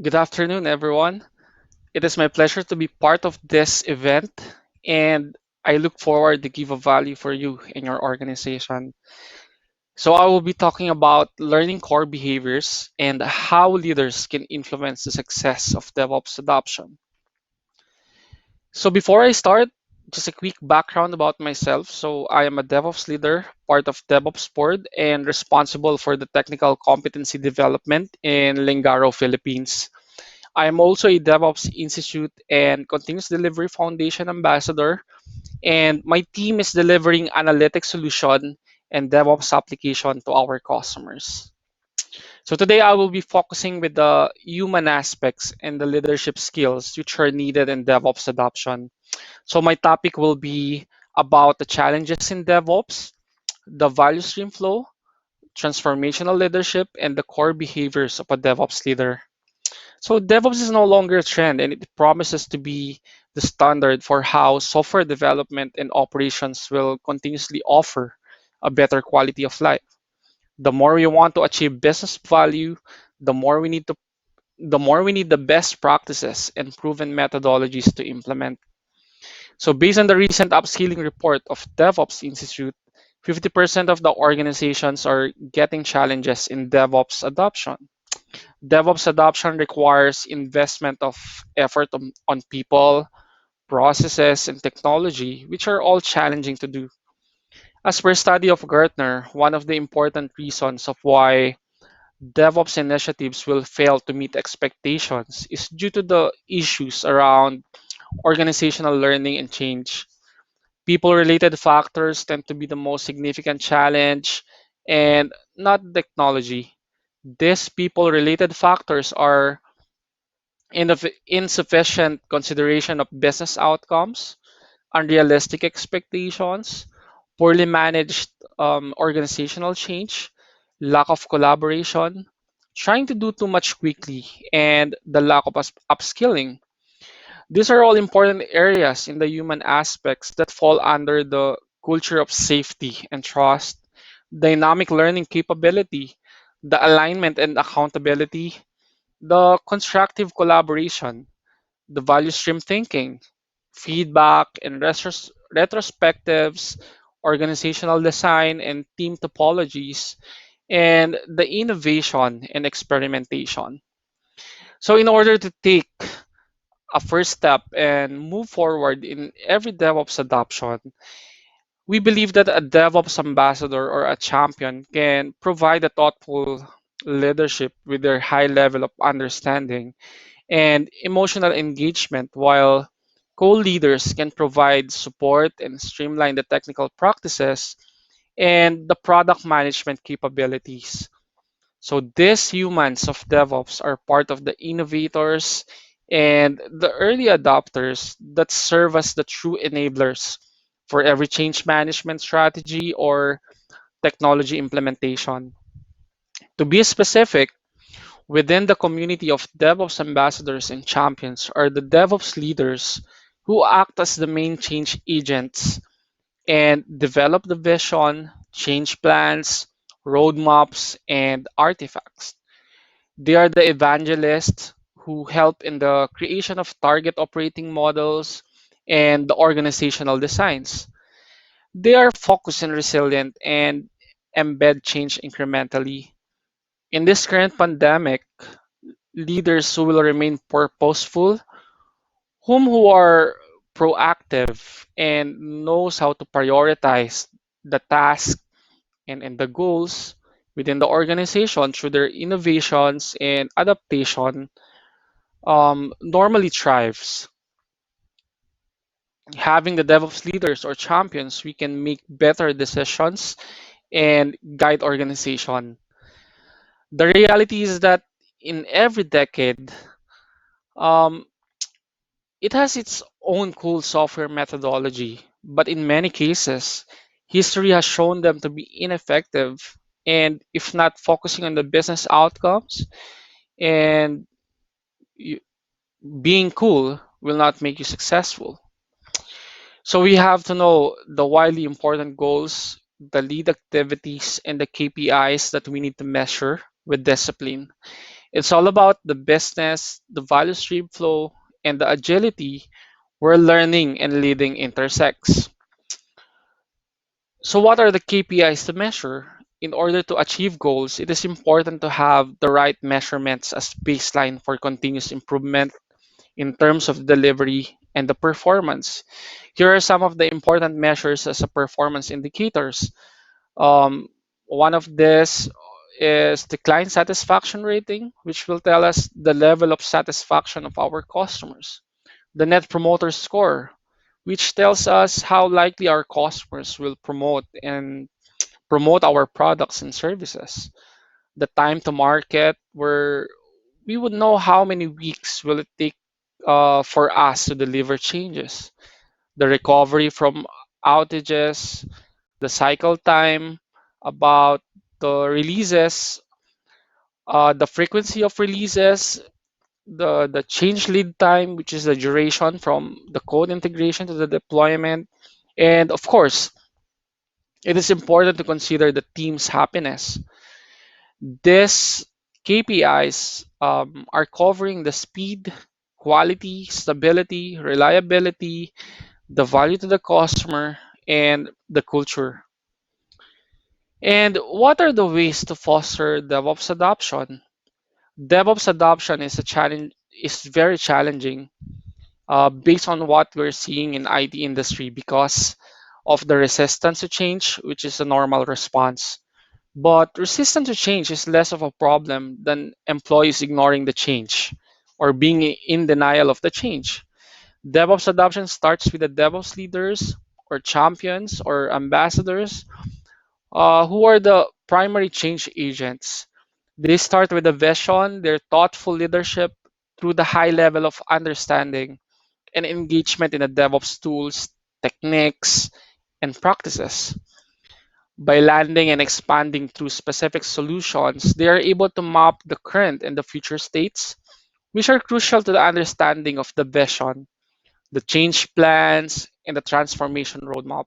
Good afternoon, everyone. It is my pleasure to be part of this event, and I look forward to give a value for you and your organization. So I will be talking about learning core behaviors and how leaders can influence the success of DevOps adoption. So before I start, just a quick background about myself. So I am a DevOps leader, part of DevOps board, and responsible for the technical competency development in Lingaro, Philippines. I am also a DevOps Institute and Continuous Delivery Foundation ambassador, and my team is delivering analytic solution and DevOps application to our customers. So today I will be focusing with the human aspects and the leadership skills which are needed in DevOps adoption. So my topic will be about the challenges in DevOps, the value stream flow, transformational leadership, and the core behaviors of a DevOps leader. So DevOps is no longer a trend and it promises to be the standard for how software development and operations will continuously offer a better quality of life. The more we want to achieve business value, the more we need to the more we need the best practices and proven methodologies to implement. So based on the recent upskilling report of DevOps Institute, 50% of the organizations are getting challenges in DevOps adoption. DevOps adoption requires investment of effort on people, processes, and technology, which are all challenging to do. As per study of Gartner, one of the important reasons of why DevOps initiatives will fail to meet expectations is due to the issues around organizational learning and change. People-related factors tend to be the most significant challenge and not technology. These people-related factors are insufficient consideration of business outcomes, unrealistic expectations, poorly managed organizational change, lack of collaboration, trying to do too much quickly, and the lack of upskilling. These are all important areas in the human aspects that fall under the culture of safety and trust, dynamic learning capability, the alignment and accountability, the constructive collaboration, the value stream thinking, feedback and retrospectives, organizational design and team topologies, and the innovation and experimentation. So, in order to take a first step and move forward in every DevOps adoption, we believe that a DevOps ambassador or a champion can provide a thoughtful leadership with their high level of understanding and emotional engagement, while co-leaders can provide support and streamline the technical practices and the product management capabilities. So these humans of DevOps are part of the innovators and the early adopters that serve as the true enablers for every change management strategy or technology implementation. To be specific, within the community of DevOps ambassadors and champions are the DevOps leaders who act as the main change agents and develop the vision, change plans, roadmaps, and artifacts. They are the evangelists who help in the creation of target operating models and the organizational designs. They are focused and resilient and embed change incrementally. In this current pandemic, leaders who will remain purposeful, who are proactive and knows how to prioritize the task and the goals within the organization through their innovations and adaptation normally thrives. Having the DevOps leaders or champions, we can make better decisions and guide organization. The reality is that in every decade, um, it has its own cool software methodology, but in many cases, history has shown them to be ineffective and if not focusing on the business outcomes and you, being cool will not make you successful. So we have to know the widely important goals, the lead activities, and the KPIs that we need to measure with discipline. It's all about the business, the value stream flow, and the agility where learning and leading intersects. So, what are the KPIs to measure? In order to achieve goals, it is important to have the right measurements as baseline for continuous improvement in terms of delivery and the performance. Here are some of the important measures as a performance indicators. Um, One of this is the client satisfaction rating, which will tell us the level of satisfaction of our customers. The net promoter score, which tells us how likely our customers will promote our products and services. The time to market, where we would know how many weeks will it take for us to deliver changes. The recovery from outages, the cycle time, about the releases, the frequency of releases, the change lead time, which is the duration from the code integration to the deployment. And of course, it is important to consider the team's happiness. These KPIs are covering the speed, quality, stability, reliability, the value to the customer, and the culture. And what are the ways to foster DevOps adoption? DevOps adoption is a challenge, is very challenging based on what we're seeing in IT industry because of the resistance to change, which is a normal response. But resistance to change is less of a problem than employees ignoring the change or being in denial of the change. DevOps adoption starts with the DevOps leaders or champions or ambassadors who are the primary change agents. They start with a vision, their thoughtful leadership through the high level of understanding and engagement in the DevOps tools, techniques, and practices. By landing and expanding through specific solutions, they are able to map the current and the future states, which are crucial to the understanding of the vision, the change plans, and the transformation roadmap.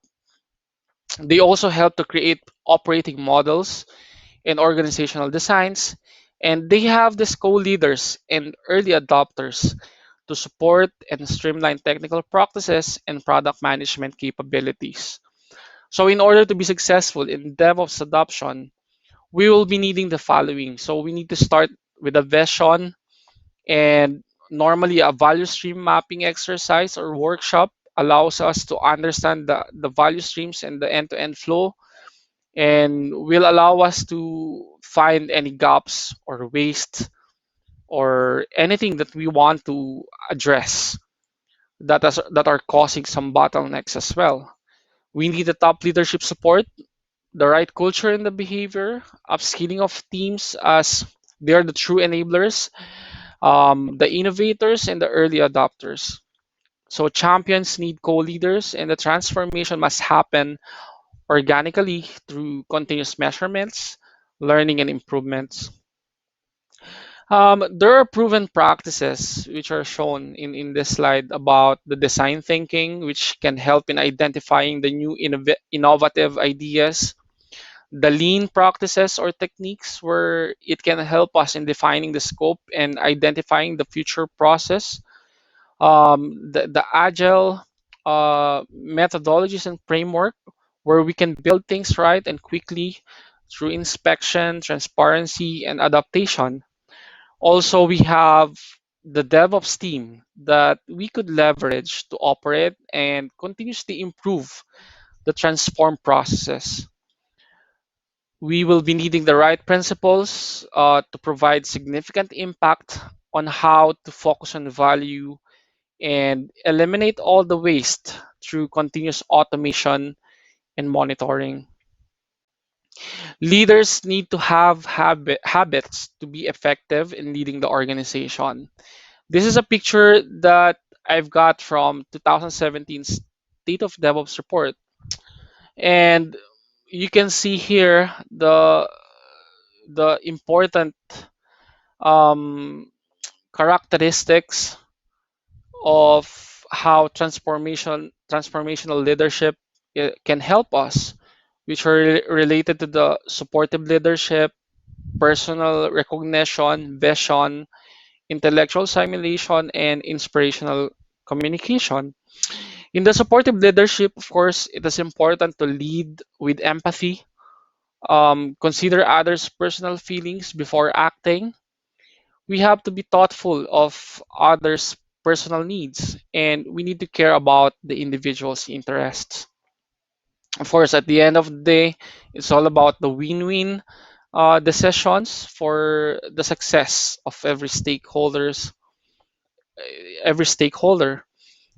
They also help to create operating models and organizational designs, and they have these co-leaders and early adopters to support and streamline technical practices and product management capabilities. So in order to be successful in DevOps adoption, we will be needing the following. So we need to start with a vision, and normally a value stream mapping exercise or workshop allows us to understand the value streams and the end-to-end flow, and will allow us to find any gaps or waste or anything that we want to address that are causing some bottlenecks as well. We need the top leadership support, the right culture and the behavior, upskilling of teams as they are the true enablers, the innovators and the early adopters. So champions need co-leaders, and the transformation must happen organically through continuous measurements, learning, and improvements. There are proven practices which are shown in this slide about the design thinking, which can help in identifying the new innovative ideas, the lean practices or techniques, where it can help us in defining the scope and identifying the future process, the agile methodologies and framework, where we can build things right and quickly through inspection, transparency, and adaptation. Also, we have the DevOps team that we could leverage to operate and continuously improve the transform processes. We will be needing the right principles to provide significant impact on how to focus on value and eliminate all the waste through continuous automation and monitoring. Leaders need to have habits to be effective in leading the organization. This is a picture that I've got from 2017 State of DevOps report. And you can see here the important um, characteristics of how transformational leadership can help us, which are related to the supportive leadership, personal recognition, vision, intellectual simulation, and inspirational communication. In the supportive leadership, of course, it is important to lead with empathy, consider others' personal feelings before acting. We have to be thoughtful of others' personal needs, and we need to care about the individual's interests. Of course, at the end of the day, it's all about the win-win decisions for the success of every stakeholder.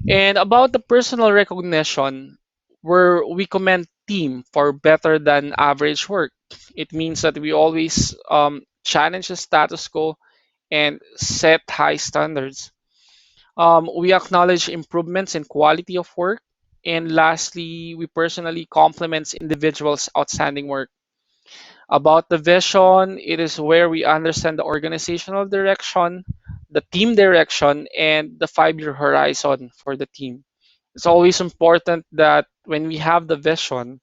And about the personal recognition, where we commend team for better than average work. It means that we always challenge the status quo and set high standards. We acknowledge improvements in quality of work. And lastly, we personally compliment individuals' outstanding work. About the vision, it is where we understand the organizational direction, the team direction, and the 5 year horizon for the team. It's always important that when we have the vision,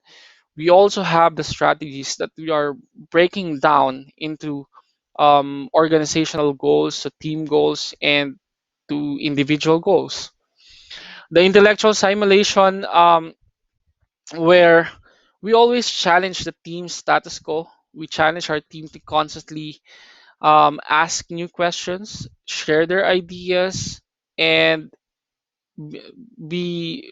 we also have the strategies that we are breaking down into organizational goals, to team goals, and to individual goals. The intellectual simulation, where we always challenge the team status quo. We challenge our team to constantly ask new questions, share their ideas, and b- be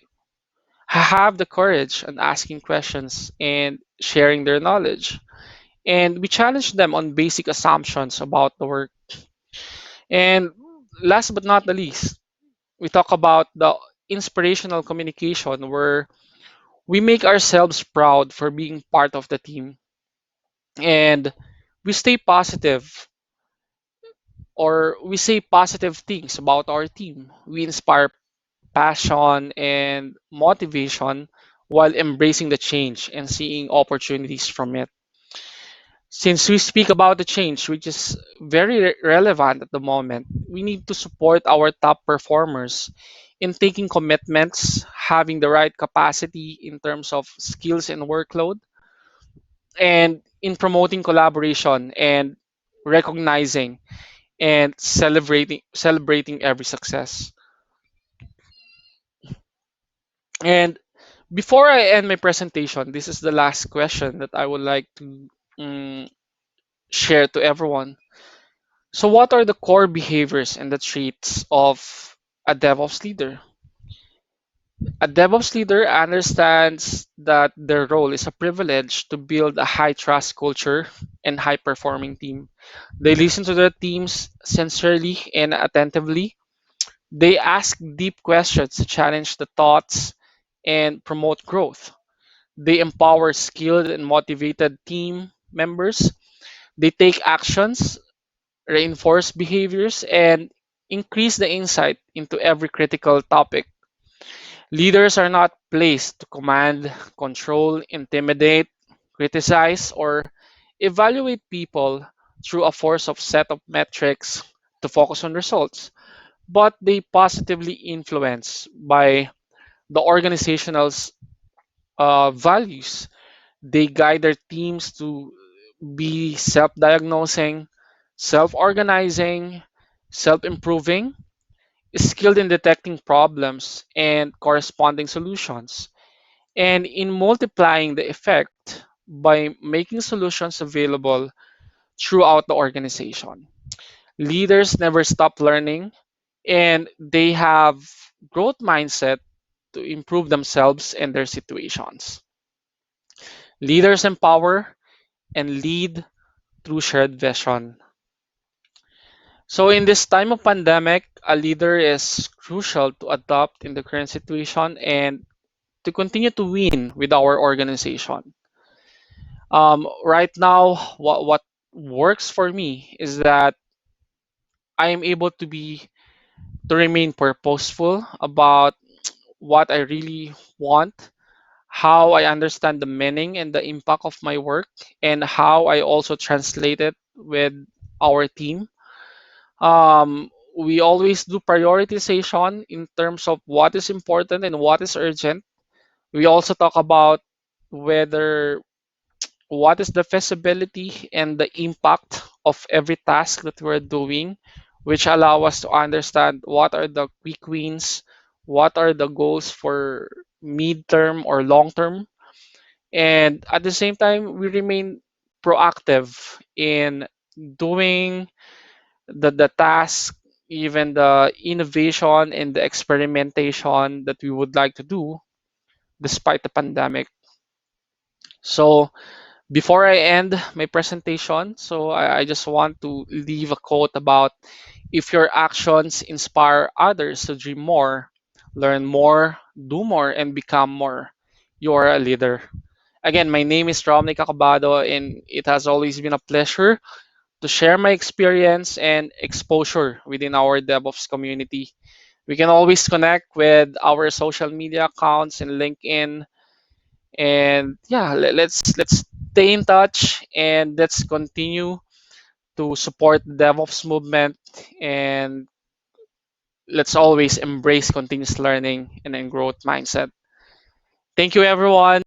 have the courage on asking questions and sharing their knowledge. And we challenge them on basic assumptions about the work. And last but not the least, we talk about the inspirational communication, where we make ourselves proud for being part of the team, and we stay positive, or we say positive things about our team. We inspire passion and motivation while embracing the change and seeing opportunities from it. Since we speak about the change, which is very relevant at the moment, we need to support our top performers in taking commitments, having the right capacity in terms of skills and workload, and in promoting collaboration and recognizing and celebrating every success. And before I end my presentation, this is the last question that I would like to mm, share to everyone. So, what are the core behaviors and the traits of a DevOps leader? A DevOps leader understands that their role is a privilege to build a high trust culture and high performing team. They listen to their teams sincerely and attentively. They ask deep questions to challenge the thoughts and promote growth. They empower skilled and motivated team members. They take actions, reinforce behaviors, and increase the insight into every critical topic. Leaders are not placed to command, control, intimidate, criticize, or evaluate people through a force of set of metrics to focus on results, but they positively influence by the organizational's values. They guide their teams to be self diagnosing, self organizing, self improving, skilled in detecting problems and corresponding solutions, and in multiplying the effect by making solutions available throughout the organization. Leaders never stop learning, and they have growth mindset to improve themselves and their situations. Leaders empower and lead through shared vision. So in this time of pandemic, a leader is crucial to adapt in the current situation and to continue to win with our organization. Right now, what works for me is that I am able to remain purposeful about what I really want, how I understand the meaning and the impact of my work, and how I also translate it with our team. We always do prioritization in terms of what is important and what is urgent. We also talk about whether what is the feasibility and the impact of every task that we're doing, which allow us to understand what are the quick wins, what are the goals for mid-term or long-term, and at the same time we remain proactive in doing the task, even the innovation and the experimentation that we would like to do despite the pandemic. So before I end my presentation, I just want to leave a quote about: if your actions inspire others to dream more, learn more, do more, and become more, you are a leader. Again, my name is Romnick Acabado, and it has always been a pleasure to share my experience and exposure within our DevOps community. We can always connect with our social media accounts and LinkedIn, and yeah, let's stay in touch and let's continue to support the DevOps movement, and let's always embrace continuous learning and a growth mindset. Thank you, everyone.